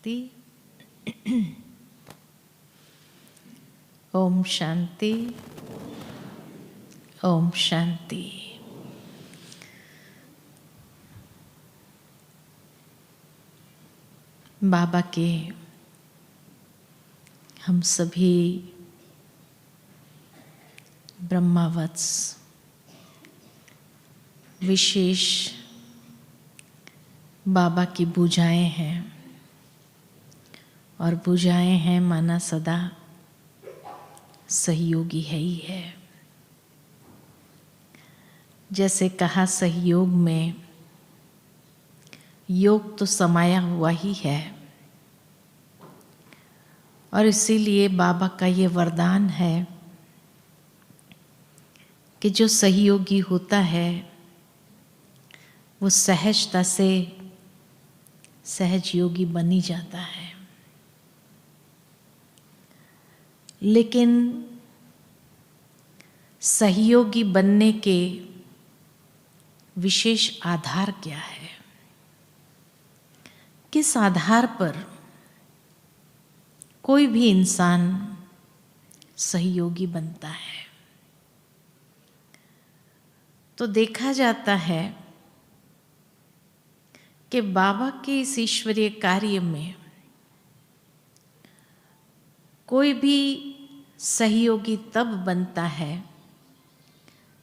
शांति। ओम शांति। ओम शांति। बाबा के हम सभी ब्रह्मावत्स विशेष बाबा की पूजाएं हैं और पूजाएं हैं माना सदा सहयोगी है ही है। जैसे कहा सहयोग में योग तो समाया हुआ ही है और इसीलिए बाबा का ये वरदान है कि जो सहयोगी होता है वो सहजता से सहज योगी बनी जाता है। लेकिन सहयोगी बनने के विशेष आधार क्या है? किस आधार पर कोई भी इंसान सहयोगी बनता है? तो देखा जाता है कि बाबा के इस ईश्वरीय कार्य में कोई भी सहयोगी तब बनता है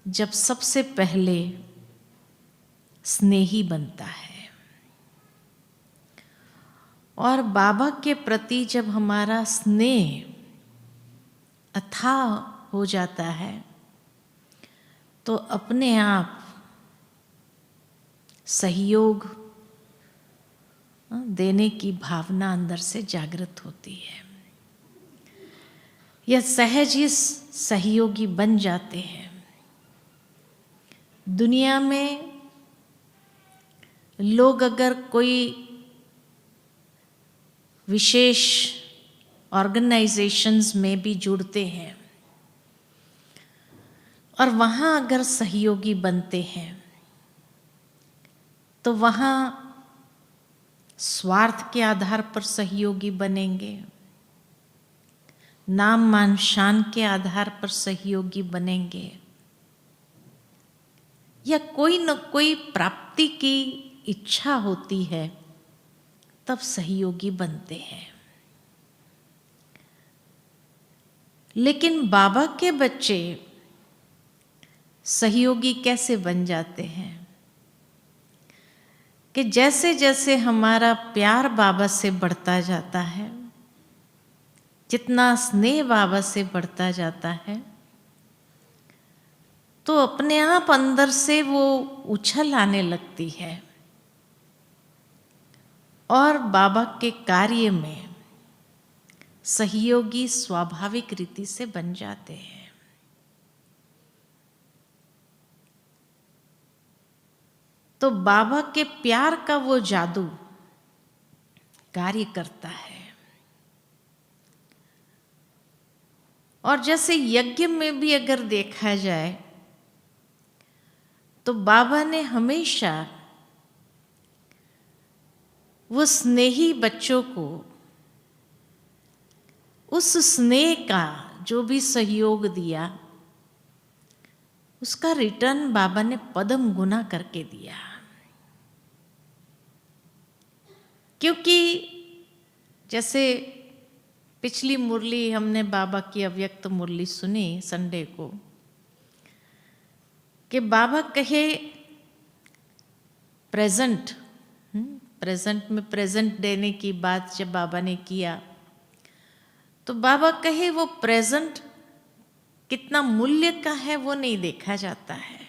जब सबसे पहले स्नेही बनता है। और बाबा के प्रति जब हमारा स्नेह अथाह हो जाता है तो अपने आप सहयोग देने की भावना अंदर से जागृत होती है। यह सहज ही सहयोगी बन जाते हैं। दुनिया में लोग अगर कोई विशेष ऑर्गेनाइजेशंस में भी जुड़ते हैं और वहाँ अगर सहयोगी बनते हैं तो वहाँ स्वार्थ के आधार पर सहयोगी बनेंगे, नाम मान शान के आधार पर सहयोगी बनेंगे, या कोई न कोई प्राप्ति की इच्छा होती है तब सहयोगी बनते हैं। लेकिन बाबा के बच्चे सहयोगी कैसे बन जाते हैं कि जैसे जैसे हमारा प्यार बाबा से बढ़ता जाता है, जितना स्नेह बाबा से बढ़ता जाता है, तो अपने आप अंदर से वो उछल आने लगती है और बाबा के कार्य में सहयोगी स्वाभाविक रीति से बन जाते हैं। तो बाबा के प्यार का वो जादू कार्य करता है। और जैसे यज्ञ में भी अगर देखा जाए तो बाबा ने हमेशा वो स्नेही बच्चों को उस स्नेह का जो भी सहयोग दिया उसका रिटर्न बाबा ने पदम गुना करके दिया। क्योंकि जैसे पिछली मुरली हमने बाबा की अव्यक्त मुरली सुनी संडे को कि बाबा कहे प्रेजेंट में प्रेजेंट देने की बात जब बाबा ने किया तो बाबा कहे वो प्रेजेंट कितना मूल्य का है वो नहीं देखा जाता है,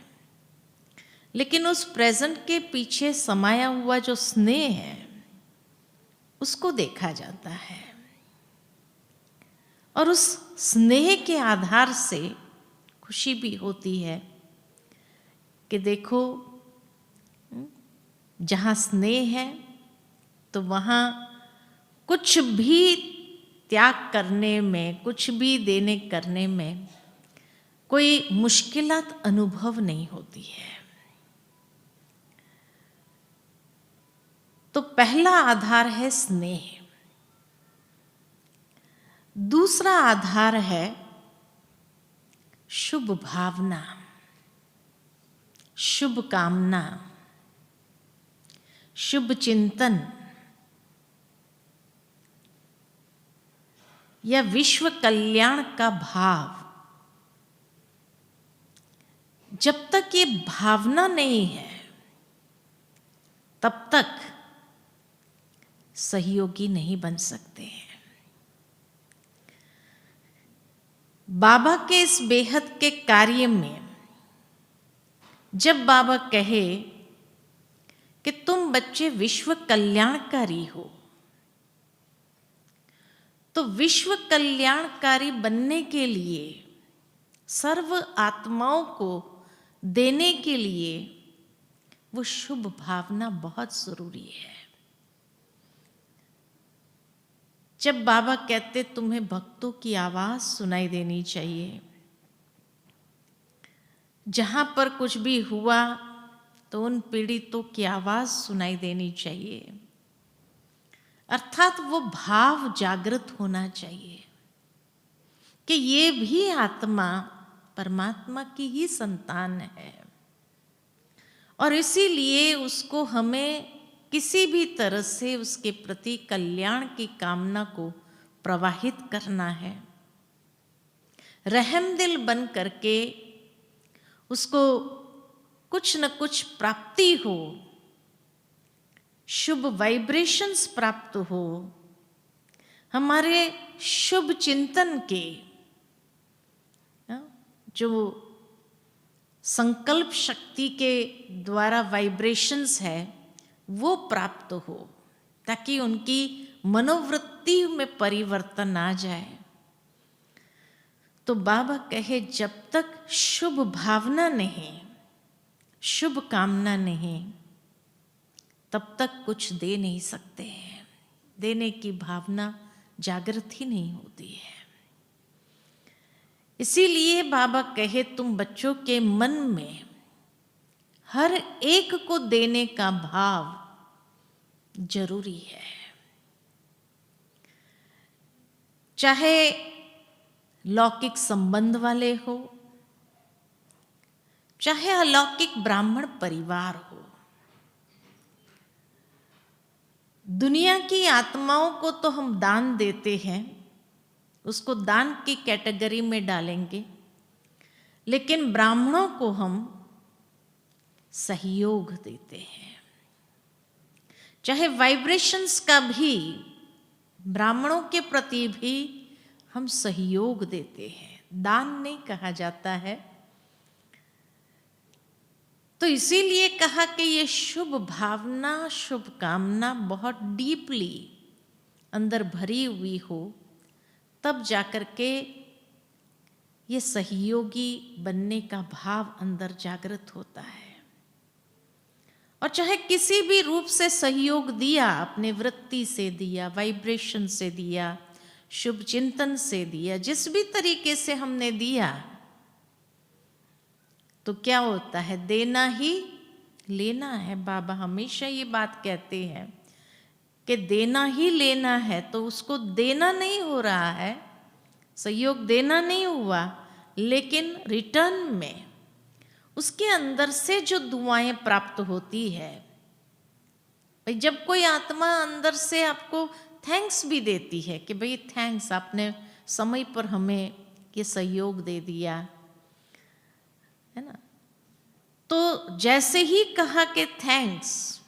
लेकिन उस प्रेजेंट के पीछे समाया हुआ जो स्नेह है उसको देखा जाता है। और उस स्नेह के आधार से खुशी भी होती है कि देखो जहाँ स्नेह है तो वहाँ कुछ भी त्याग करने में, कुछ भी देने करने में कोई मुश्किलात अनुभव नहीं होती है। तो पहला आधार है स्नेह। दूसरा आधार है शुभ भावना, शुभ कामना, शुभ चिंतन या विश्व कल्याण का भाव। जब तक ये भावना नहीं है तब तक सहयोगी नहीं बन सकते हैं। बाबा के इस बेहद के कार्य में जब बाबा कहे कि तुम बच्चे विश्व कल्याणकारी हो, तो विश्व कल्याणकारी बनने के लिए, सर्व आत्माओं को देने के लिए वो शुभ भावना बहुत जरूरी है। जब बाबा कहते तुम्हें भक्तों की आवाज सुनाई देनी चाहिए, जहां पर कुछ भी हुआ तो उन पीड़ितों की आवाज सुनाई देनी चाहिए, अर्थात वो भाव जागृत होना चाहिए कि ये भी आत्मा परमात्मा की ही संतान है और इसीलिए उसको हमें किसी भी तरह से उसके प्रति कल्याण की कामना को प्रवाहित करना है। रहमदिल बन करके उसको कुछ न कुछ प्राप्ति हो, शुभ वाइब्रेशंस प्राप्त हो, हमारे शुभ चिंतन के जो संकल्प शक्ति के द्वारा वाइब्रेशंस है वो प्राप्त हो, ताकि उनकी मनोवृत्ति में परिवर्तन आ जाए। तो बाबा कहे जब तक शुभ भावना नहीं, शुभ कामना नहीं, तब तक कुछ दे नहीं सकते हैं। देने की भावना जागृत ही नहीं होती है। इसीलिए बाबा कहे तुम बच्चों के मन में हर एक को देने का भाव जरूरी है। चाहे लौकिक संबंध वाले हो, चाहे अलौकिक ब्राह्मण परिवार हो, दुनिया की आत्माओं को तो हम दान देते हैं, उसको दान की कैटेगरी में डालेंगे, लेकिन ब्राह्मणों को हम सहयोग देते हैं। चाहे वाइब्रेशंस का भी ब्राह्मणों के प्रति भी हम सहयोग देते हैं, दान नहीं कहा जाता है। तो इसीलिए कहा कि ये शुभ भावना, शुभ कामना बहुत डीपली अंदर भरी हुई हो, तब जाकर के ये सहयोगी बनने का भाव अंदर जागृत होता है। और चाहे किसी भी रूप से सहयोग दिया, अपने वृत्ति से दिया, वाइब्रेशन से दिया, शुभ चिंतन से दिया, जिस भी तरीके से हमने दिया, तो क्या होता है, देना ही लेना है। बाबा हमेशा ये बात कहते हैं कि देना ही लेना है। तो उसको देना नहीं हो रहा है, सहयोग देना नहीं हुआ, लेकिन रिटर्न में उसके अंदर से जो दुआएं प्राप्त होती है। भाई जब कोई आत्मा अंदर से आपको थैंक्स भी देती है कि भाई थैंक्स, आपने समय पर हमें ये सहयोग दे दिया, है ना, तो जैसे ही कहा कि थैंक्स,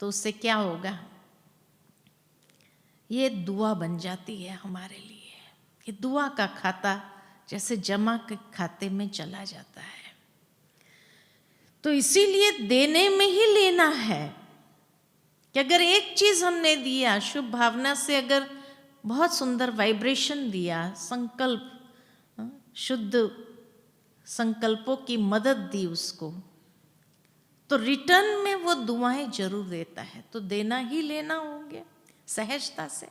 तो उससे क्या होगा, ये दुआ बन जाती है हमारे लिए। ये दुआ का खाता जैसे जमा के खाते में चला जाता है। तो इसीलिए देने में ही लेना है कि अगर एक चीज हमने दिया, शुभ भावना से अगर बहुत सुंदर वाइब्रेशन दिया, संकल्प, शुद्ध संकल्पों की मदद दी उसको, तो रिटर्न में वो दुआएं जरूर देता है। तो देना ही लेना होंगे सहजता से,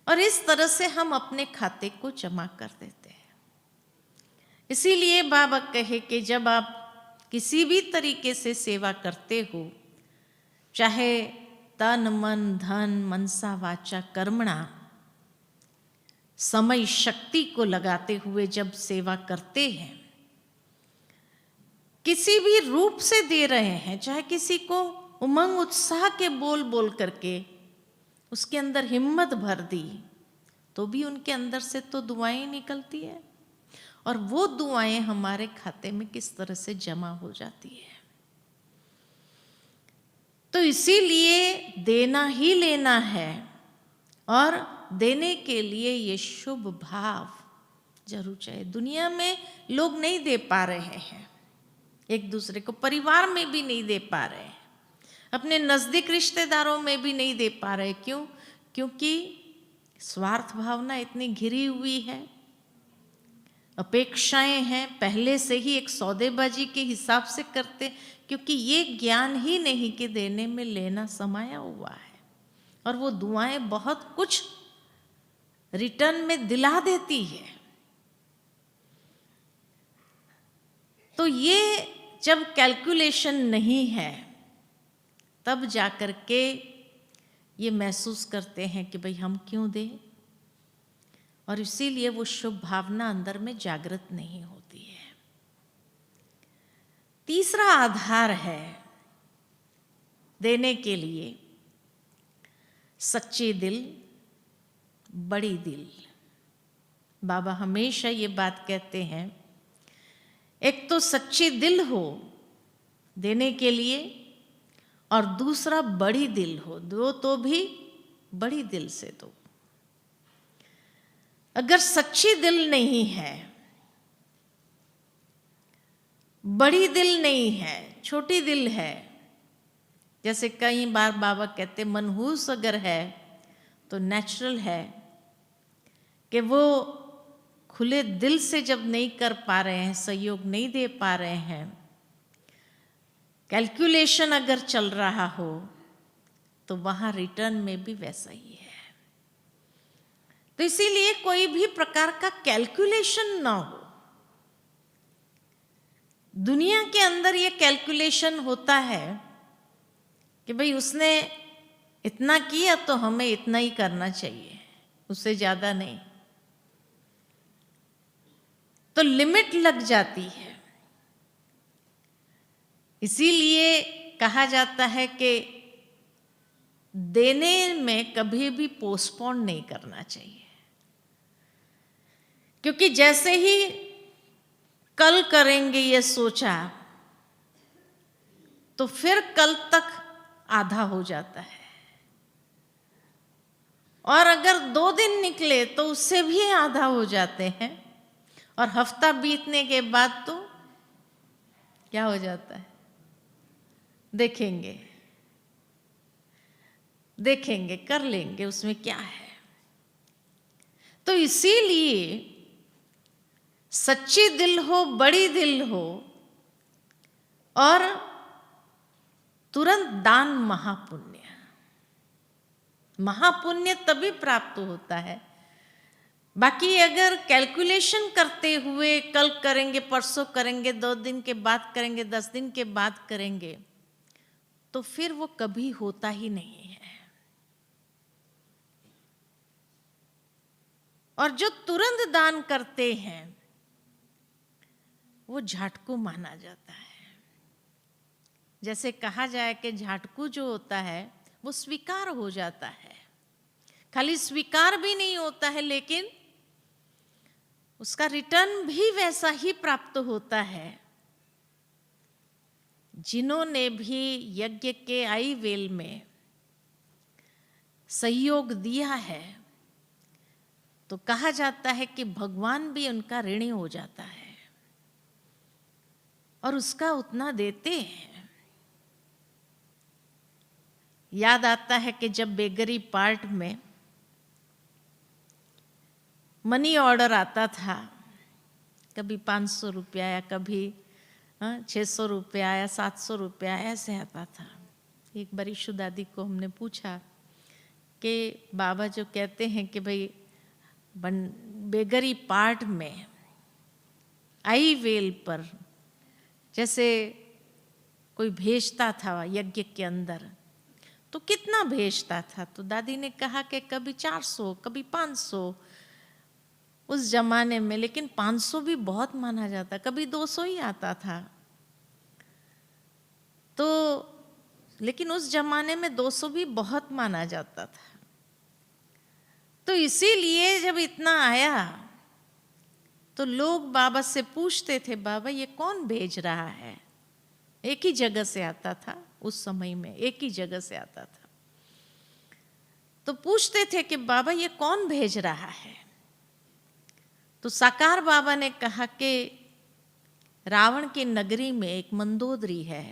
और इस तरह से हम अपने खाते को जमा कर देते हैं। इसीलिए बाबा कहे कि जब आप किसी भी तरीके से सेवा करते हो, चाहे तन मन धन मनसा वाचा कर्मणा, समय शक्ति को लगाते हुए जब सेवा करते हैं, किसी भी रूप से दे रहे हैं, चाहे किसी को उमंग उत्साह के बोल बोल करके उसके अंदर हिम्मत भर दी, तो भी उनके अंदर से तो दुआएं निकलती है, और वो दुआएं हमारे खाते में किस तरह से जमा हो जाती है। तो इसीलिए देना ही लेना है, और देने के लिए ये शुभ भाव जरूर चाहिए। दुनिया में लोग नहीं दे पा रहे हैं एक दूसरे को, परिवार में भी नहीं दे पा रहे हैं, अपने नज़दीक रिश्तेदारों में भी नहीं दे पा रहे। क्यों? क्योंकि स्वार्थ भावना इतनी घिरी हुई है, अपेक्षाएं हैं, पहले से ही एक सौदेबाजी के हिसाब से करते, क्योंकि ये ज्ञान ही नहीं कि देने में लेना समाया हुआ है, और वो दुआएं बहुत कुछ रिटर्न में दिला देती है। तो ये जब कैलकुलेशन नहीं है, तब जाकर के ये महसूस करते हैं कि भाई हम क्यों दें, और इसीलिए वो शुभ भावना अंदर में जागृत नहीं होती है। तीसरा आधार है देने के लिए सच्चे दिल, बड़ी दिल। बाबा हमेशा ये बात कहते हैं, एक तो सच्चे दिल हो देने के लिए, और दूसरा बड़ी दिल हो, दो तो भी बड़ी दिल से दो। अगर सच्ची दिल नहीं है, बड़ी दिल नहीं है, छोटी दिल है, जैसे कई बार बाबा कहते मनहूस अगर है तो नेचुरल है कि वो खुले दिल से जब नहीं कर पा रहे हैं, सहयोग नहीं दे पा रहे हैं, कैलकुलेशन अगर चल रहा हो, तो वहाँ रिटर्न में भी वैसा ही है। तो इसीलिए कोई भी प्रकार का कैलकुलेशन ना हो। दुनिया के अंदर ये कैलकुलेशन होता है कि भाई उसने इतना किया तो हमें इतना ही करना चाहिए, उससे ज़्यादा नहीं, तो लिमिट लग जाती है। इसीलिए कहा जाता है कि देने में कभी भी पोस्टपोन नहीं करना चाहिए, क्योंकि जैसे ही कल करेंगे ये सोचा, तो फिर कल तक आधा हो जाता है, और अगर 2 दिन निकले तो उससे भी आधा हो जाते हैं, और हफ्ता बीतने के बाद तो क्या हो जाता है, देखेंगे देखेंगे, कर लेंगे, उसमें क्या है। तो इसीलिए सच्ची दिल हो, बड़ी दिल हो, और तुरंत दान महापुण्य। महापुण्य तभी प्राप्त होता है। बाकी अगर कैलकुलेशन करते हुए कल करेंगे, परसों करेंगे, 2 दिन के बाद करेंगे, 10 दिन के बाद करेंगे, तो फिर वो कभी होता ही नहीं है। और जो तुरंत दान करते हैं वो झाटकू माना जाता है। जैसे कहा जाए कि झाटकू जो होता है वो स्वीकार हो जाता है, खाली स्वीकार भी नहीं होता है, लेकिन उसका रिटर्न भी वैसा ही प्राप्त होता है। जिन्होंने भी यज्ञ के आई वेल में सहयोग दिया है, तो कहा जाता है कि भगवान भी उनका ऋणी हो जाता है, और उसका उतना देते हैं। याद आता है कि जब बेगरी पार्ट में मनी ऑर्डर आता था, कभी 500 रुपया या कभी 600 रुपया या 700 रुपया ऐसे आता था। एक बार ईशु दादी को हमने पूछा कि बाबा जो कहते हैं कि भाई बेगरी पार्ट में आई वेल पर जैसे कोई भेजता था यज्ञ के अंदर, तो कितना भेजता था? तो दादी ने कहा कि कभी 400, कभी 500, उस जमाने में, लेकिन 500 भी बहुत माना जाता, कभी 200 ही आता था। तो लेकिन उस जमाने में 200 भी बहुत माना जाता था। तो इसीलिए जब इतना आया तो लोग बाबा से पूछते थे, बाबा ये कौन भेज रहा है? एक ही जगह से आता था उस समय में, एक ही जगह से आता था। तो पूछते थे कि बाबा ये कौन भेज रहा है? तो साकार बाबा ने कहा कि रावण की नगरी में एक मंदोदरी है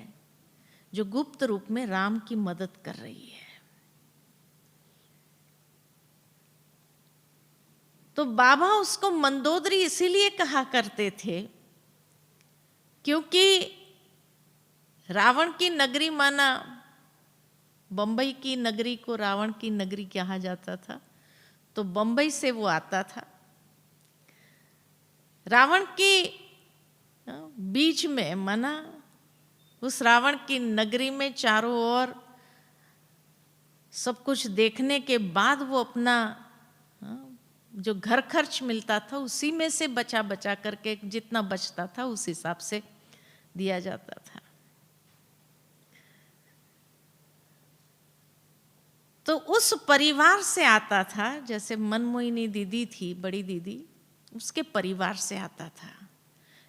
जो गुप्त रूप में राम की मदद कर रही है। तो बाबा उसको मंदोदरी इसीलिए कहा करते थे क्योंकि रावण की नगरी माना, बंबई की नगरी को रावण की नगरी कहा जाता था, तो बंबई से वो आता था। रावण के बीच में माना उस रावण की नगरी में चारों ओर सब कुछ देखने के बाद वो अपना जो घर खर्च मिलता था उसी में से बचा बचा करके जितना बचता था उस हिसाब से दिया जाता था। तो उस परिवार से आता था, जैसे मनमोहिनी दीदी थी, बड़ी दीदी, उसके परिवार से आता था।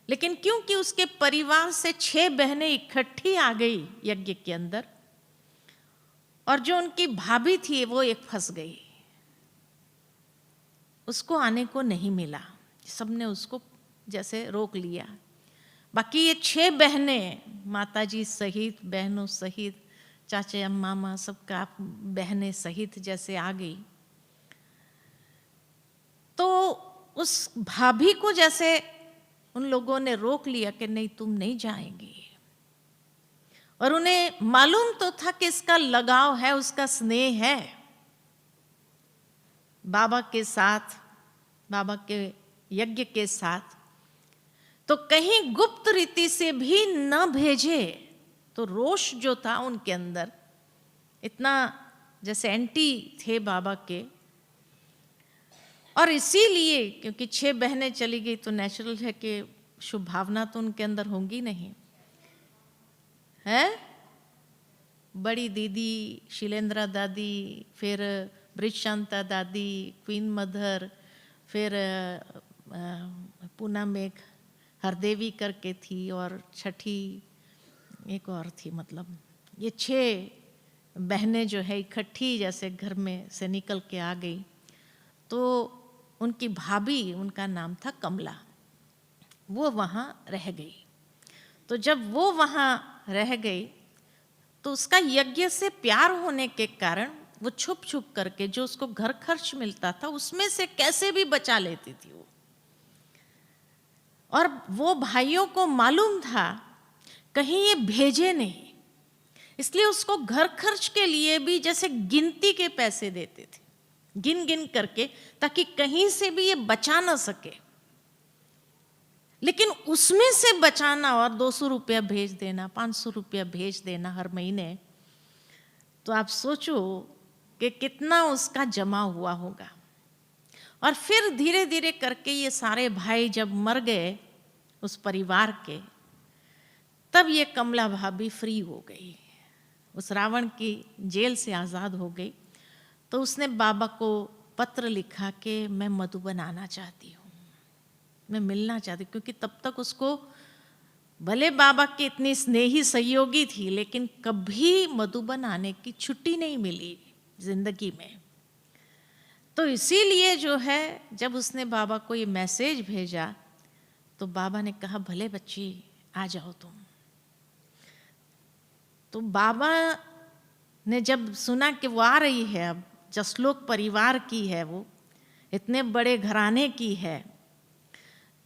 लेकिन क्योंकि उसके परिवार से 6 बहनें इकट्ठी आ गई यज्ञ के अंदर, और जो उनकी भाभी थी वो एक फंस गई, उसको आने को नहीं मिला, सबने उसको जैसे रोक लिया। बाकी ये 6 बहनें माताजी सहित, बहनों सहित, चाचे मामा सबका बहनें सहित जैसे आ गई। तो उस भाभी को जैसे उन लोगों ने रोक लिया कि नहीं तुम नहीं जाएंगी, और उन्हें मालूम तो था कि इसका लगाव है, उसका स्नेह है बाबा के साथ, बाबा के यज्ञ के साथ। तो कहीं गुप्त रीति से भी न भेजे तो रोष जो था उनके अंदर, इतना जैसे एंटी थे बाबा के, और इसीलिए क्योंकि 6 बहनें चली गई तो नेचुरल है कि शुभ भावना तो उनके अंदर होंगी नहीं है। बड़ी दीदी शीलेंद्रा दादी, फिर ब्रिजशांता दादी, क्वीन मदर, फिर पूना में हरदेवी करके थी, और छठी एक और थी। मतलब ये 6 बहनें जो है इकट्ठी जैसे घर में से निकल के आ गई। तो उनकी भाभी, उनका नाम था कमला, वो वहाँ रह गई। तो जब वो वहाँ रह गई तो उसका यज्ञ से प्यार होने के कारण वो छुप छुप करके जो उसको घर खर्च मिलता था उसमें से कैसे भी बचा लेती थी वो। और वो भाइयों को मालूम था कहीं ये भेजे नहीं, इसलिए उसको घर खर्च के लिए भी जैसे गिनती के पैसे देते थे, गिन गिन करके, ताकि कहीं से भी ये बचा ना सके। लेकिन उसमें से बचाना और 200 रुपया भेज देना, 500 रुपया भेज देना हर महीने, तो आप सोचो कि कितना उसका जमा हुआ होगा। और फिर धीरे धीरे करके ये सारे भाई जब मर गए उस परिवार के, तब ये कमला भाभी फ्री हो गई, उस रावण की जेल से आज़ाद हो गई। तो उसने बाबा को पत्र लिखा कि मैं मधुबन आना चाहती हूँ, मैं मिलना चाहती, क्योंकि तब तक उसको भले बाबा की इतनी स्नेही सहयोगी थी लेकिन कभी मधुबन आने की छुट्टी नहीं मिली जिंदगी में। तो इसीलिए जो है जब उसने बाबा को ये मैसेज भेजा तो बाबा ने कहा भले बच्ची आ जाओ तुम। तो बाबा ने जब सुना कि वो आ रही है, अब जसलोक परिवार की है, वो इतने बड़े घराने की है,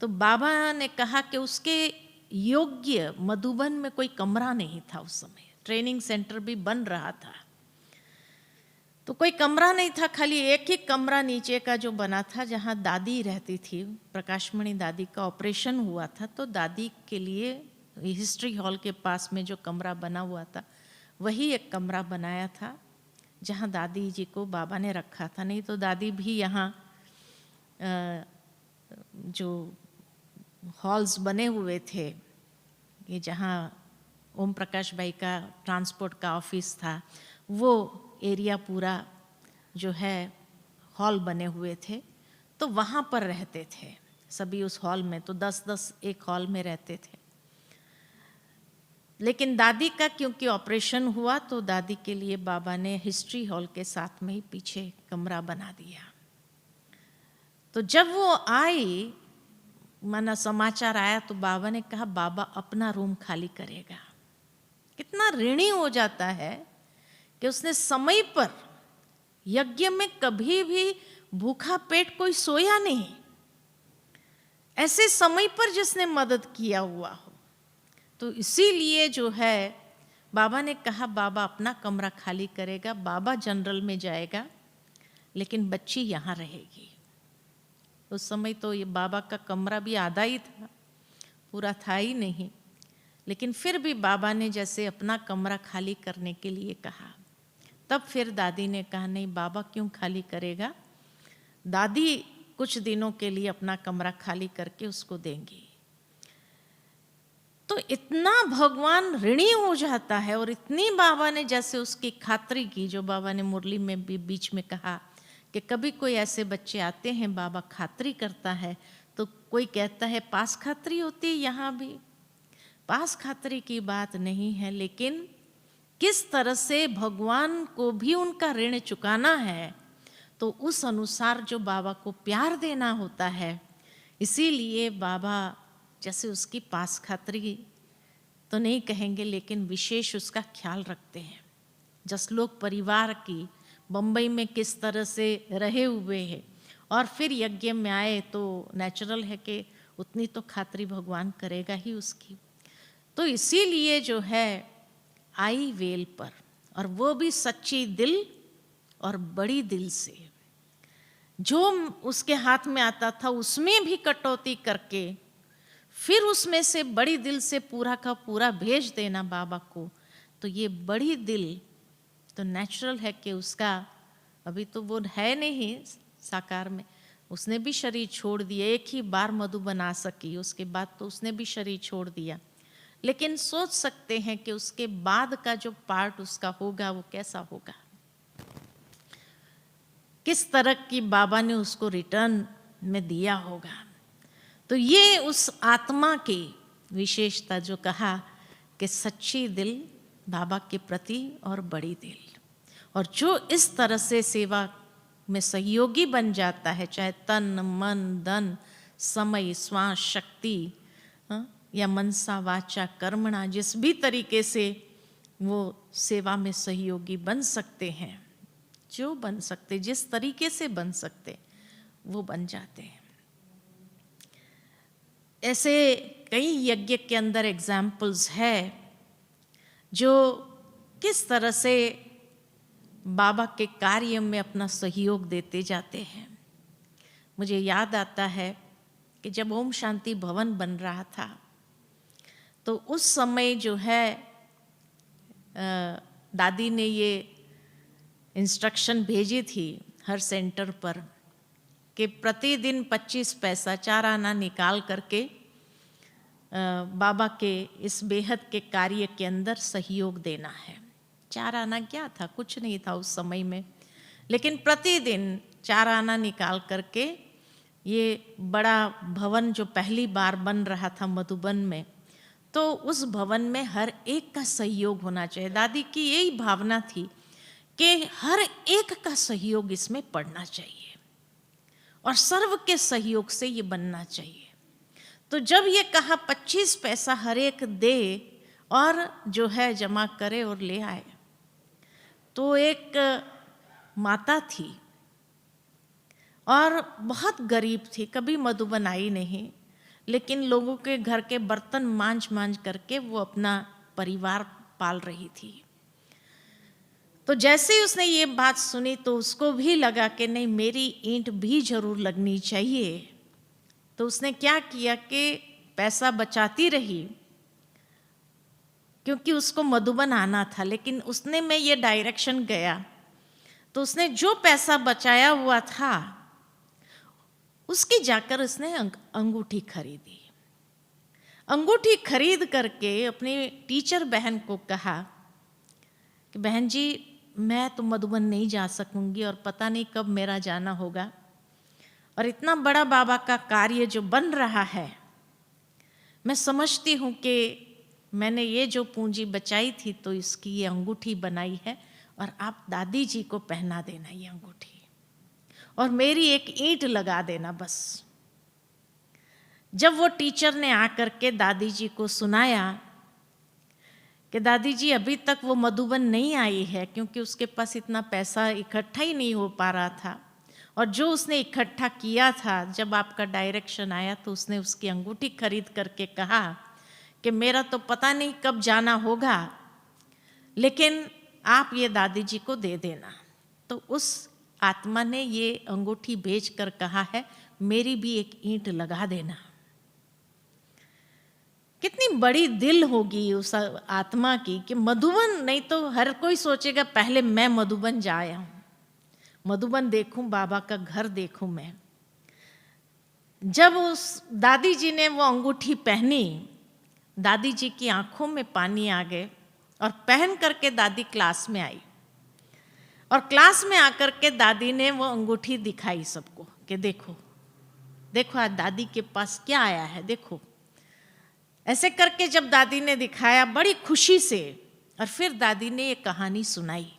तो बाबा ने कहा कि उसके योग्य मधुबन में कोई कमरा नहीं था उस समय, ट्रेनिंग सेंटर भी बन रहा था, तो कोई कमरा नहीं था, खाली एक ही कमरा नीचे का जो बना था जहाँ दादी रहती थी, प्रकाशमणि दादी का ऑपरेशन हुआ था, तो दादी के लिए हिस्ट्री हॉल के पास में जो कमरा बना हुआ था वही एक कमरा बनाया था जहाँ दादी जी को बाबा ने रखा था। नहीं तो दादी भी यहाँ जो हॉल्स बने हुए थे, ये जहाँ ओम प्रकाश भाई का ट्रांसपोर्ट का ऑफिस था, वो एरिया पूरा जो है हॉल बने हुए थे, तो वहाँ पर रहते थे सभी उस हॉल में। तो 10-10 एक हॉल में रहते थे। लेकिन दादी का क्योंकि ऑपरेशन हुआ तो दादी के लिए बाबा ने हिस्ट्री हॉल के साथ में ही पीछे कमरा बना दिया। तो जब वो आई, माना समाचार आया, तो बाबा ने कहा बाबा अपना रूम खाली करेगा। कितना ऋणी हो जाता है कि उसने समय पर, यज्ञ में कभी भी भूखा पेट कोई सोया नहीं, ऐसे समय पर जिसने मदद किया हुआ हो। तो इसीलिए जो है बाबा ने कहा बाबा अपना कमरा खाली करेगा, बाबा जनरल में जाएगा, लेकिन बच्ची यहाँ रहेगी। उस समय तो ये बाबा का कमरा भी आधा ही था, पूरा था ही नहीं। लेकिन फिर भी बाबा ने जैसे अपना कमरा खाली करने के लिए कहा, तब फिर दादी ने कहा नहीं, बाबा क्यों खाली करेगा, दादी कुछ दिनों के लिए अपना कमरा खाली करके उसको देंगी। तो इतना भगवान ऋणी हो जाता है, और इतनी बाबा ने जैसे उसकी खातिरी की, जो बाबा ने मुरली में भी बीच में कहा कि कभी कोई ऐसे बच्चे आते हैं, बाबा खातिरी करता है, तो कोई कहता है पास खातिरी होती है। यहाँ भी पास खातिरी की बात नहीं है, लेकिन किस तरह से भगवान को भी उनका ऋण चुकाना है, तो उस अनुसार जो बाबा को प्यार देना होता है। इसीलिए बाबा जैसे उसकी पास खातिरी तो नहीं कहेंगे, लेकिन विशेष उसका ख्याल रखते हैं। जसलोक परिवार की बम्बई में किस तरह से रहे हुए हैं, और फिर यज्ञ में आए, तो नेचुरल है कि उतनी तो खातिरी भगवान करेगा ही उसकी। तो इसीलिए जो है आई वेल पर, और वो भी सच्ची दिल और बड़ी दिल से, जो उसके हाथ में आता था उसमें भी कटौती करके फिर उसमें से बड़ी दिल से पूरा का पूरा भेज देना बाबा को। तो ये बड़ी दिल तो नेचुरल है कि उसका अभी तो वो है नहीं साकार में, उसने भी शरीर छोड़ दिया। एक ही बार मधुबन आ सकी, उसके बाद तो उसने भी शरीर छोड़ दिया। लेकिन सोच सकते हैं कि उसके बाद का जो पार्ट उसका होगा वो कैसा होगा, किस तरह की बाबा ने उसको रिटर्न में दिया होगा। तो ये उस आत्मा की विशेषता जो कहा कि सच्ची दिल बाबा के प्रति और बड़ी दिल, और जो इस तरह से सेवा में सहयोगी बन जाता है, चाहे तन मन धन समय श्वास शक्ति या मनसा वाचा कर्मणा, जिस भी तरीके से वो सेवा में सहयोगी बन सकते हैं, जो बन सकते, जिस तरीके से बन सकते, वो बन जाते हैं। ऐसे कई यज्ञ के अंदर एग्जाम्पल्स है जो किस तरह से बाबा के कार्य में अपना सहयोग देते जाते हैं। मुझे याद आता है कि जब ओम शांति भवन बन रहा था, तो उस समय जो है दादी ने ये इंस्ट्रक्शन भेजी थी हर सेंटर पर कि प्रतिदिन 25 पैसा 4 आना निकाल करके बाबा के इस बेहद के कार्य के अंदर सहयोग देना है। 4 आना क्या था, कुछ नहीं था उस समय में, लेकिन प्रतिदिन 4 आना निकाल करके ये बड़ा भवन जो पहली बार बन रहा था मधुबन में, तो उस भवन में हर एक का सहयोग होना चाहिए। दादी की यही भावना थी कि हर एक का सहयोग इसमें पड़ना चाहिए और सर्व के सहयोग से ये बनना चाहिए। तो जब ये कहा 25 पैसा हर एक दे और जो है जमा करे और ले आए, तो एक माता थी और बहुत गरीब थी, कभी मधुबन आई नहीं, लेकिन लोगों के घर के बर्तन मांझ मांझ करके वो अपना परिवार पाल रही थी। तो जैसे ही उसने ये बात सुनी तो उसको भी लगा कि नहीं, मेरी ईंट भी जरूर लगनी चाहिए। तो उसने क्या किया कि पैसा बचाती रही, क्योंकि उसको मधुबन आना था, लेकिन उसने में ये डायरेक्शन गया, तो उसने जो पैसा बचाया हुआ था उसकी जाकर उसने अंगूठी खरीदी। अंगूठी खरीद करके अपनी टीचर बहन को कहा कि बहन जी, मैं तो मधुबन नहीं जा सकूंगी और पता नहीं कब मेरा जाना होगा, और इतना बड़ा बाबा का कार्य जो बन रहा है, मैं समझती हूँ कि मैंने ये जो पूंजी बचाई थी तो इसकी ये अंगूठी बनाई है, और आप दादी जी को पहना देना ये अंगूठी, और मेरी एक ईंट लगा देना बस। जब वो टीचर ने आकर के दादी जी को सुनाया कि दादी जी अभी तक वो मधुबन नहीं आई है, क्योंकि उसके पास इतना पैसा इकट्ठा ही नहीं हो पा रहा था, और जो उसने इकट्ठा किया था, जब आपका डायरेक्शन आया तो उसने उसकी अंगूठी खरीद करके कहा कि मेरा तो पता नहीं कब जाना होगा, लेकिन आप ये दादी जी को दे देना। तो उस आत्मा ने ये अंगूठी बेच कर कहा है, मेरी भी एक ईंट लगा देना। कितनी बड़ी दिल होगी उस आत्मा की कि मधुबन नहीं तो हर कोई सोचेगा पहले मैं मधुबन जा आया हूं, मधुबन देखूं, बाबा का घर देखूं मैं। जब उस दादी जी ने वो अंगूठी पहनी, दादी जी की आंखों में पानी आ गए, और पहन करके दादी क्लास में आई, और क्लास में आकर के दादी ने वो अंगूठी दिखाई सबको कि देखो देखो आज दादी के पास क्या आया है, देखो। ऐसे करके जब दादी ने दिखाया बड़ी खुशी से, और फिर दादी ने ये कहानी सुनाई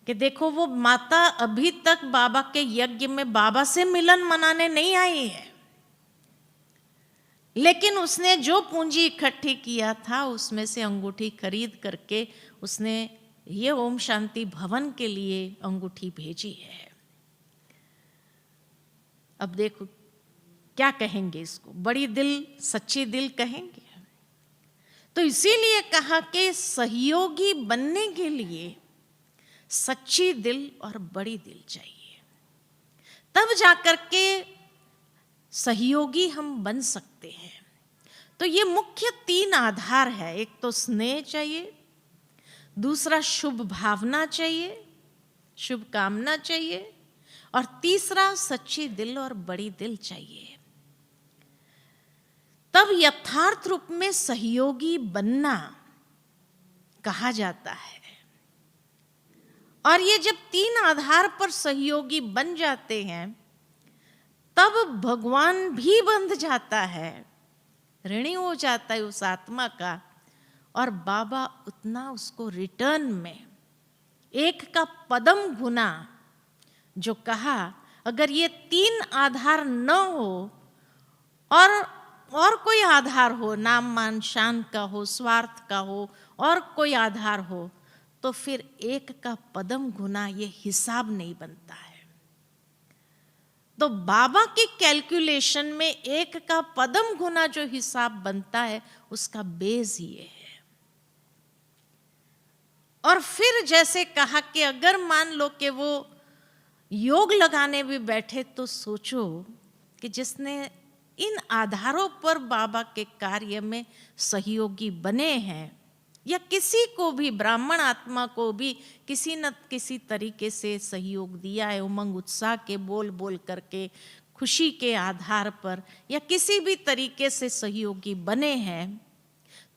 कि देखो वो माता अभी तक बाबा के यज्ञ में बाबा से मिलन मनाने नहीं आई है, लेकिन उसने जो पूंजी इकट्ठी किया था उसमें से अंगूठी खरीद करके उसने ये ओम शांति भवन के लिए अंगूठी भेजी है। अब देखो क्या कहेंगे इसको, बड़ी दिल, सच्ची दिल कहेंगे। तो इसीलिए कहा कि सहयोगी बनने के लिए सच्ची दिल और बड़ी दिल चाहिए, तब जाकर के सहयोगी हम बन सकते हैं। तो ये मुख्य 3 आधार है, एक तो स्नेह चाहिए, दूसरा शुभ भावना चाहिए, शुभ कामना चाहिए, और तीसरा सच्ची दिल और बड़ी दिल चाहिए। तब यथार्थ रूप में सहयोगी बनना कहा जाता है। और ये जब 3 आधार पर सहयोगी बन जाते हैं, तब भगवान भी बंध जाता है, ऋणी हो जाता है उस आत्मा का, और बाबा उतना उसको रिटर्न में 1 का पदम गुना, जो कहा अगर ये 3 आधार न हो और कोई आधार हो, नाम मान शान का हो, स्वार्थ का हो, और कोई आधार हो, तो फिर 1 का पदम गुना ये हिसाब नहीं बनता है। तो बाबा की कैलकुलेशन में 1 का पदम गुना जो हिसाब बनता है उसका बेस ये है। और फिर जैसे कहा कि अगर मान लो कि वो योग लगाने भी बैठे, तो सोचो कि जिसने इन आधारों पर बाबा के कार्य में सहयोगी बने हैं, या किसी को भी, ब्राह्मण आत्मा को भी किसी न किसी तरीके से सहयोग दिया है, उमंग उत्साह के बोल बोल करके, खुशी के आधार पर, या किसी भी तरीके से सहयोगी बने हैं,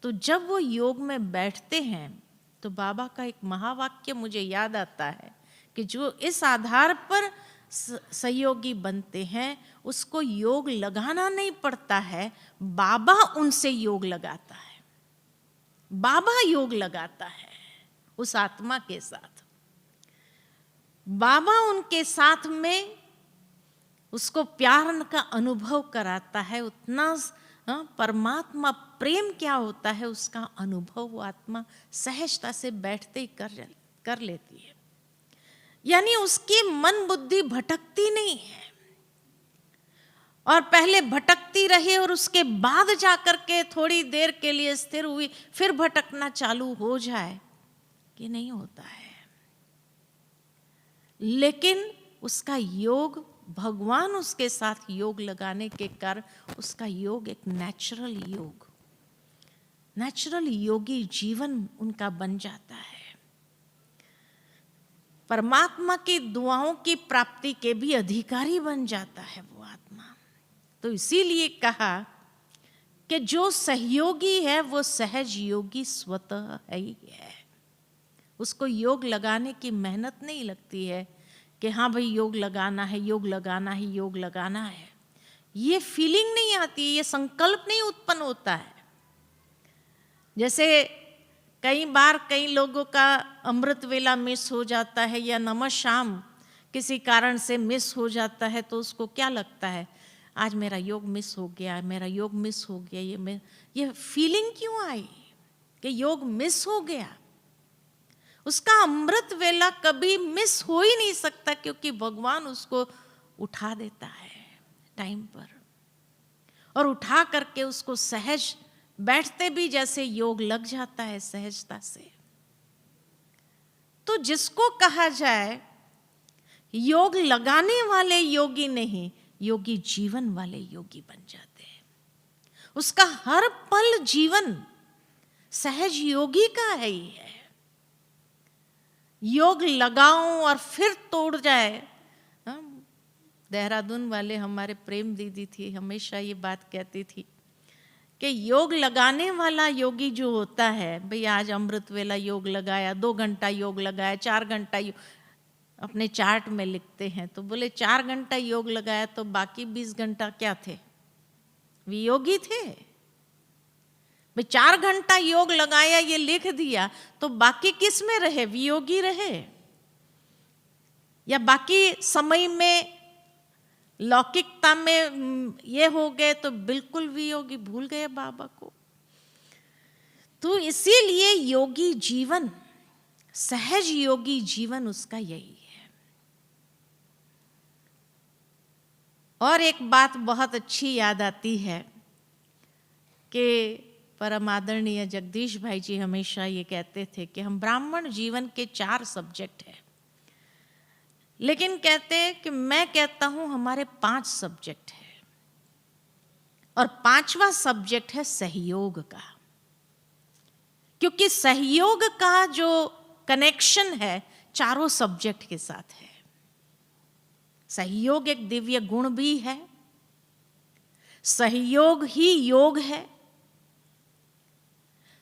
तो जब वो योग में बैठते हैं तो बाबा का एक महावाक्य मुझे याद आता है कि जो इस आधार पर सहयोगी बनते हैं उसको योग लगाना नहीं पड़ता है, बाबा उनसे योग लगाता है, बाबा योग लगाता है उस आत्मा के साथ। बाबा उनके साथ में उसको प्यार का अनुभव कराता है, उतना परमात्मा प्रेम क्या होता है उसका अनुभव वो आत्मा सहजता से बैठते ही कर लेती है। यानी उसकी मन बुद्धि भटकती नहीं है, और पहले भटकती रही और उसके बाद जाकर के थोड़ी देर के लिए स्थिर हुई, फिर भटकना चालू हो जाए, कि नहीं होता है। लेकिन उसका योग, भगवान उसके साथ योग लगाने के कारण उसका योग एक नेचुरल योगी जीवन उनका बन जाता है। परमात्मा की दुआओं की प्राप्ति के भी अधिकारी बन जाता है वो आत्मा। तो इसीलिए कहा कि जो सहयोगी है वो सहज योगी स्वतः है ही है। उसको योग लगाने की मेहनत नहीं लगती है कि हाँ भाई योग लगाना है, योग लगाना है, योग लगाना है। ये फीलिंग नहीं आती है, ये संकल्प नहीं उत्पन्न होता है। जैसे कई बार कई लोगों का अमृत वेला मिस हो जाता है या नमः शाम किसी कारण से मिस हो जाता है, तो उसको क्या लगता है, आज मेरा योग मिस हो गया, मेरा योग मिस हो गया। ये फीलिंग क्यों आई कि योग मिस हो गया? उसका अमृत वेला कभी मिस हो ही नहीं सकता, क्योंकि भगवान उसको उठा देता है टाइम पर, और उठा करके उसको सहज बैठते भी जैसे योग लग जाता है सहजता से। तो जिसको कहा जाए योग लगाने वाले योगी नहीं, योगी जीवन वाले योगी बन जाते हैं। उसका हर पल जीवन सहज योगी का है ही है। योग लगाओ और फिर तोड़ जाए। देहरादून वाले हमारे प्रेम दीदी थी, हमेशा ये बात कहती थी कि योग लगाने वाला योगी जो होता है, भाई आज अमृत वेला योग लगाया, 2 घंटा योग लगाया, 4 घंटा योग, अपने चार्ट में लिखते हैं। तो बोले 4 घंटा योग लगाया तो बाकी 20 घंटा क्या थे? वियोगी थे। भाई 4 घंटा योग लगाया ये लिख दिया तो बाकी किस में रहे? वियोगी रहे। या बाकी समय में लौकिकता में ये हो गए तो बिल्कुल वियोगी, भूल गए बाबा को। तो इसीलिए योगी जीवन, सहज योगी जीवन उसका यही है। और एक बात बहुत अच्छी याद आती है कि परम आदरणीय जगदीश भाई जी हमेशा ये कहते थे कि हम ब्राह्मण जीवन के 4 सब्जेक्ट हैं, लेकिन कहते हैं कि मैं कहता हूं हमारे 5 सब्जेक्ट है, और 5वां सब्जेक्ट है सहयोग का। क्योंकि सहयोग का जो कनेक्शन है चारों सब्जेक्ट के साथ है। सहयोग एक दिव्य गुण भी है, सहयोग ही योग है।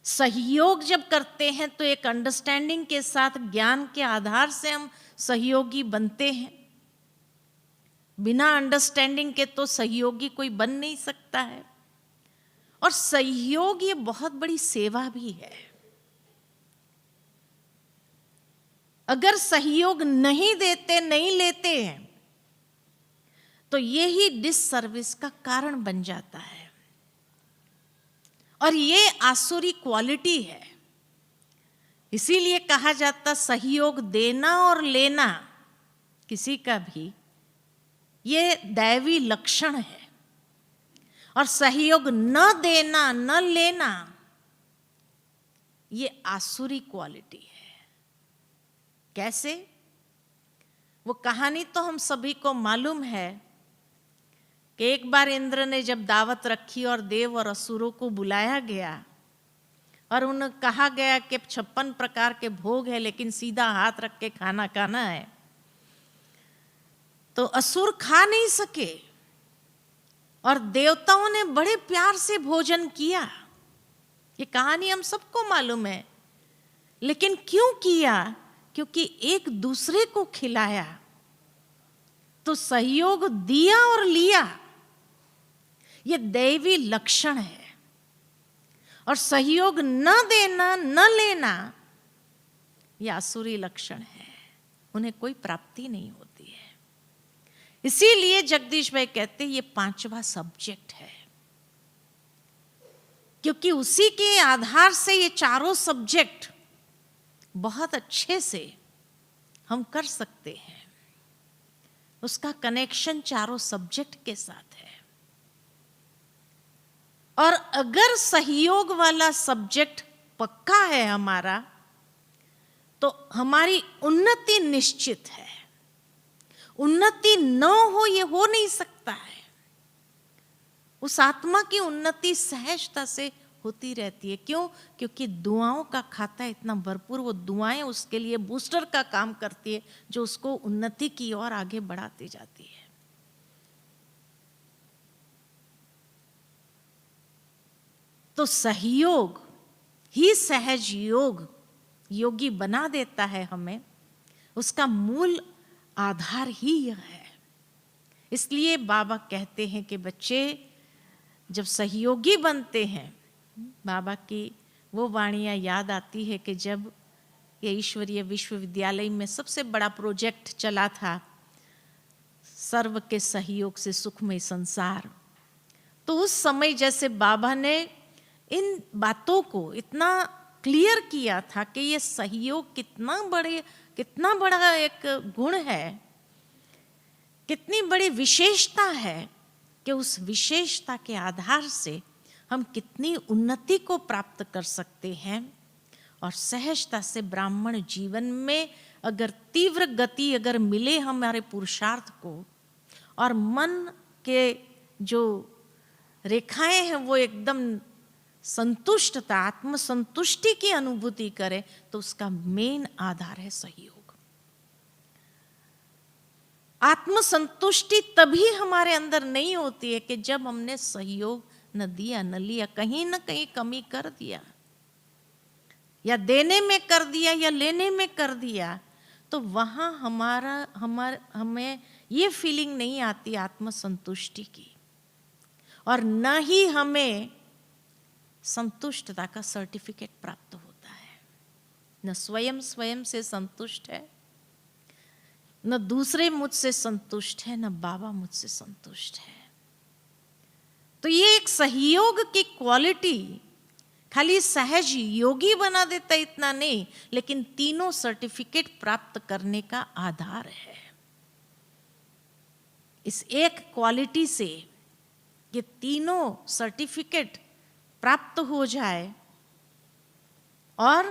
सहयोग जब करते हैं तो एक अंडरस्टैंडिंग के साथ, ज्ञान के आधार से हम सहयोगी बनते हैं। बिना अंडरस्टैंडिंग के तो सहयोगी कोई बन नहीं सकता है। और सहयोग ये बहुत बड़ी सेवा भी है। अगर सहयोग नहीं देते, नहीं लेते हैं, तो ये ही डिससर्विस का कारण बन जाता है। और ये आसुरी क्वालिटी है। इसीलिए कहा जाता सहयोग देना और लेना किसी का भी ये दैवी लक्षण है, और सहयोग न देना न लेना ये आसुरी क्वालिटी है। कैसे? वो कहानी तो हम सभी को मालूम है कि एक बार इंद्र ने जब दावत रखी और देव और असुरों को बुलाया गया और उन्हें कहा गया कि 56 प्रकार के भोग है, लेकिन सीधा हाथ रख के खाना खाना है, तो असुर खा नहीं सके और देवताओं ने बड़े प्यार से भोजन किया। ये कहानी हम सबको मालूम है। लेकिन क्यों किया? क्योंकि एक दूसरे को खिलाया, तो सहयोग दिया और लिया, ये दैवी लक्षण है। और सहयोग न देना न लेना ये आसुरी लक्षण है, उन्हें कोई प्राप्ति नहीं होती है। इसीलिए जगदीश भाई कहते हैं ये 5वां सब्जेक्ट है, क्योंकि उसी के आधार से ये चारों सब्जेक्ट बहुत अच्छे से हम कर सकते हैं। उसका कनेक्शन चारों सब्जेक्ट के साथ है। और अगर सहयोग वाला सब्जेक्ट पक्का है हमारा, तो हमारी उन्नति निश्चित है। उन्नति न हो ये हो नहीं सकता है। उस आत्मा की उन्नति सहजता से होती रहती है। क्यों? क्योंकि दुआओं का खाता इतना भरपूर, वो दुआएं उसके लिए बूस्टर का काम करती है, जो उसको उन्नति की ओर आगे बढ़ाती जाती है। तो सहयोग ही सहज योग योगी बना देता है हमें, उसका मूल आधार ही यह है। इसलिए बाबा कहते हैं कि बच्चे जब सहयोगी बनते हैं, बाबा की वो वाणियाँ याद आती है कि जब ये ईश्वरीय विश्वविद्यालय में सबसे बड़ा प्रोजेक्ट चला था, सर्व के सहयोग से सुखमय संसार, तो उस समय जैसे बाबा ने इन बातों को इतना क्लियर किया था कि ये सहयोग कितना बड़ा एक गुण है, कितनी बड़ी विशेषता है, कि उस विशेषता के आधार से हम कितनी उन्नति को प्राप्त कर सकते हैं। और सहजता से ब्राह्मण जीवन में अगर तीव्र गति अगर मिले हमारे पुरुषार्थ को, और मन के जो रेखाएं हैं वो एकदम संतुष्टता, आत्मसंतुष्टि की अनुभूति करे, तो उसका मेन आधार है सहयोग। आत्मसंतुष्टि तभी हमारे अंदर नहीं होती है कि जब हमने सहयोग न दिया न लिया, कहीं ना कहीं कमी कर दिया, या देने में कर दिया या लेने में कर दिया, तो वहां हमें ये फीलिंग नहीं आती आत्मसंतुष्टि की, और न ही हमें संतुष्टता का सर्टिफिकेट प्राप्त होता है। न स्वयं से संतुष्ट है, न दूसरे मुझसे संतुष्ट है, न बाबा मुझसे संतुष्ट है। तो ये एक सहयोग की क्वालिटी खाली सहज योगी बना देता इतना नहीं, लेकिन तीनों सर्टिफिकेट प्राप्त करने का आधार है। इस एक क्वालिटी से ये तीनों सर्टिफिकेट प्राप्त हो जाए और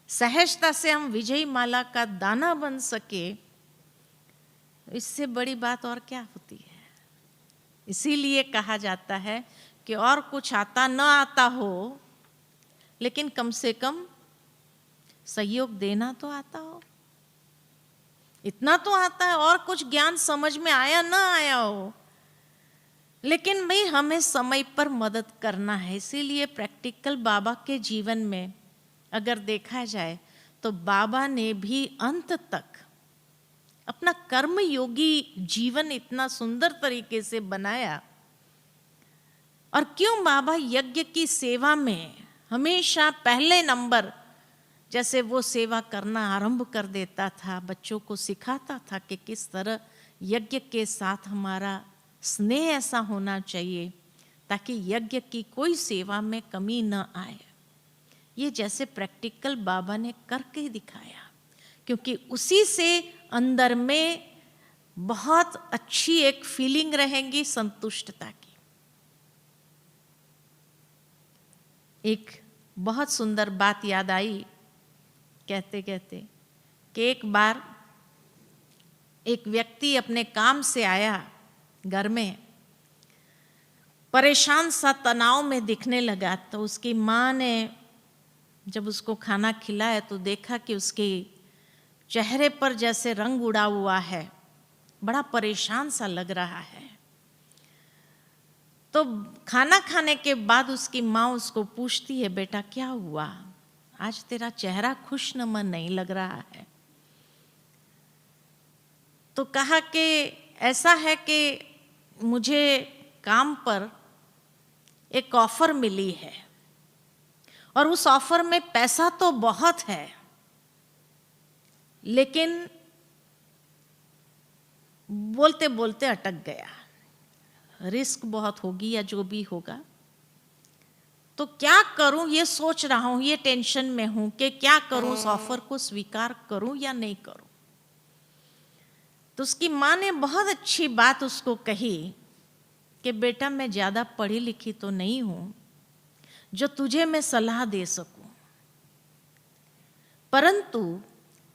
सहजता से हम विजयी माला का दाना बन सके, इससे बड़ी बात और क्या होती है। इसीलिए कहा जाता है कि और कुछ आता न आता हो, लेकिन कम से कम सहयोग देना तो आता हो, इतना तो आता है। और कुछ ज्ञान समझ में आया न आया हो, लेकिन भाई हमें समय पर मदद करना है। इसीलिए प्रैक्टिकल बाबा के जीवन में अगर देखा जाए तो बाबा ने भी अंत तक अपना कर्म योगी जीवन इतना सुंदर तरीके से बनाया। और क्यों बाबा यज्ञ की सेवा में हमेशा पहले नंबर, जैसे वो सेवा करना आरंभ कर देता था, बच्चों को सिखाता था कि किस तरह यज्ञ के साथ हमारा स्नेह ऐसा होना चाहिए ताकि यज्ञ की कोई सेवा में कमी न आए। ये जैसे प्रैक्टिकल बाबा ने करके दिखाया, क्योंकि उसी से अंदर में बहुत अच्छी एक फीलिंग रहेगी संतुष्टता की। एक बहुत सुंदर बात याद आई कहते कहते कि एक बार एक व्यक्ति अपने काम से आया, घर में परेशान सा तनाव में दिखने लगा। तो उसकी माँ ने जब उसको खाना खिलाया तो देखा कि उसके चेहरे पर जैसे रंग उड़ा हुआ है, बड़ा परेशान सा लग रहा है। तो खाना खाने के बाद उसकी माँ उसको पूछती है, बेटा क्या हुआ, आज तेरा चेहरा खुशनुमा नहीं लग रहा है। तो कहा कि ऐसा है कि मुझे काम पर एक ऑफर मिली है और उस ऑफर में पैसा तो बहुत है, लेकिन बोलते बोलते अटक गया। रिस्क बहुत होगी या जो भी होगा, तो क्या करूं ये सोच रहा हूं, ये टेंशन में हूं कि क्या करूं, उस ऑफर को स्वीकार करूं या नहीं करूं। तो उसकी माँ ने बहुत अच्छी बात उसको कही कि बेटा मैं ज़्यादा पढ़ी लिखी तो नहीं हूं जो तुझे मैं सलाह दे सकूं, परंतु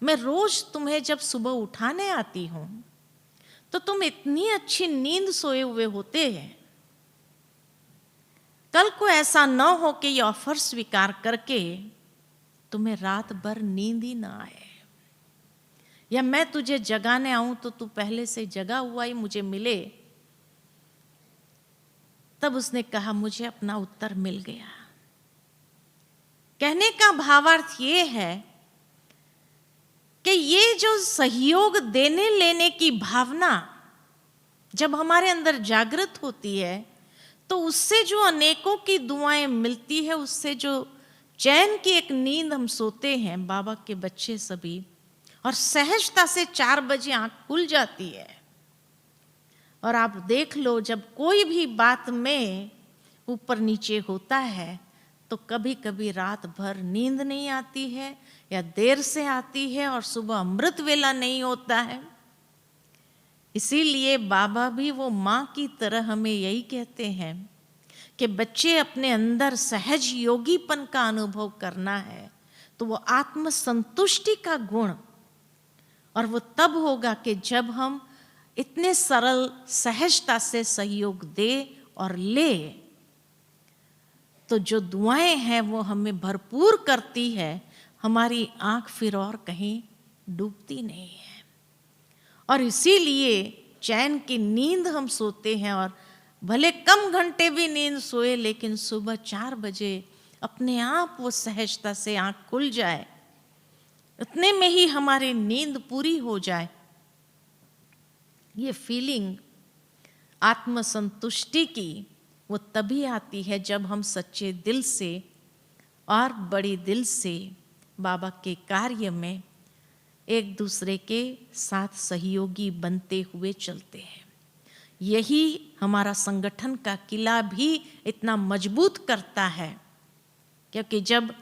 मैं रोज तुम्हें जब सुबह उठाने आती हूं तो तुम इतनी अच्छी नींद सोए हुए होते हैं कल को ऐसा न हो कि ये ऑफर स्वीकार करके तुम्हें रात भर नींद ही ना आए, या मैं तुझे जगाने आऊं तो तू पहले से जगा हुआ ही मुझे मिले। तब उसने कहा मुझे अपना उत्तर मिल गया। कहने का भावार्थ ये है कि ये जो सहयोग देने लेने की भावना जब हमारे अंदर जागृत होती है तो उससे जो अनेकों की दुआएं मिलती है, उससे जो चैन की एक नींद हम सोते हैं बाबा के बच्चे सभी, और सहजता से 4 बजे आंख खुल जाती है। और आप देख लो, जब कोई भी बात में ऊपर नीचे होता है तो कभी कभी रात भर नींद नहीं आती है या देर से आती है और सुबह अमृत वेला नहीं होता है। इसीलिए बाबा भी वो माँ की तरह हमें यही कहते हैं कि बच्चे अपने अंदर सहज योगीपन का अनुभव करना है तो वो आत्म संतुष्टि का गुण, और वो तब होगा कि जब हम इतने सरल सहजता से सहयोग दे और ले, तो जो दुआएं हैं वो हमें भरपूर करती है, हमारी आंख फिर और कहीं डूबती नहीं है। और इसीलिए चैन की नींद हम सोते हैं, और भले कम घंटे भी नींद सोए लेकिन सुबह 4 बजे अपने आप वो सहजता से आंख खुल जाए, उतने में ही हमारी नींद पूरी हो जाए। ये फीलिंग आत्म संतुष्टि की वो तभी आती है जब हम सच्चे दिल से और बड़ी दिल से बाबा के कार्य में एक दूसरे के साथ सहयोगी बनते हुए चलते हैं। यही हमारा संगठन का किला भी इतना मजबूत करता है, क्योंकि जब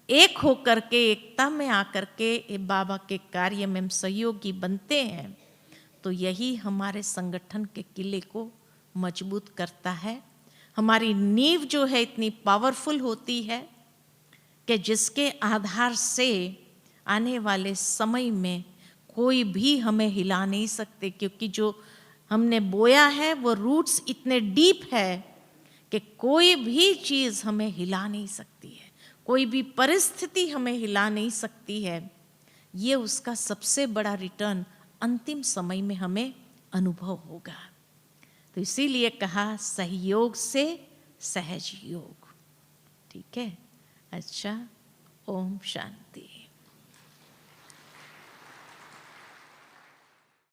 एक होकर के एकता में आकर के बाबा के कार्य में हम सहयोगी बनते हैं तो यही हमारे संगठन के किले को मजबूत करता है। हमारी नींव जो है इतनी पावरफुल होती है कि जिसके आधार से आने वाले समय में कोई भी हमें हिला नहीं सकते, क्योंकि जो हमने बोया है वो रूट्स इतने डीप है कि कोई भी चीज़ हमें हिला नहीं सकती है, कोई भी परिस्थिति हमें हिला नहीं सकती है। ये उसका सबसे बड़ा रिटर्न अंतिम समय में हमें अनुभव होगा। तो इसीलिए कहा सहयोग से सहज योग। ठीक है, अच्छा, ओम शांति।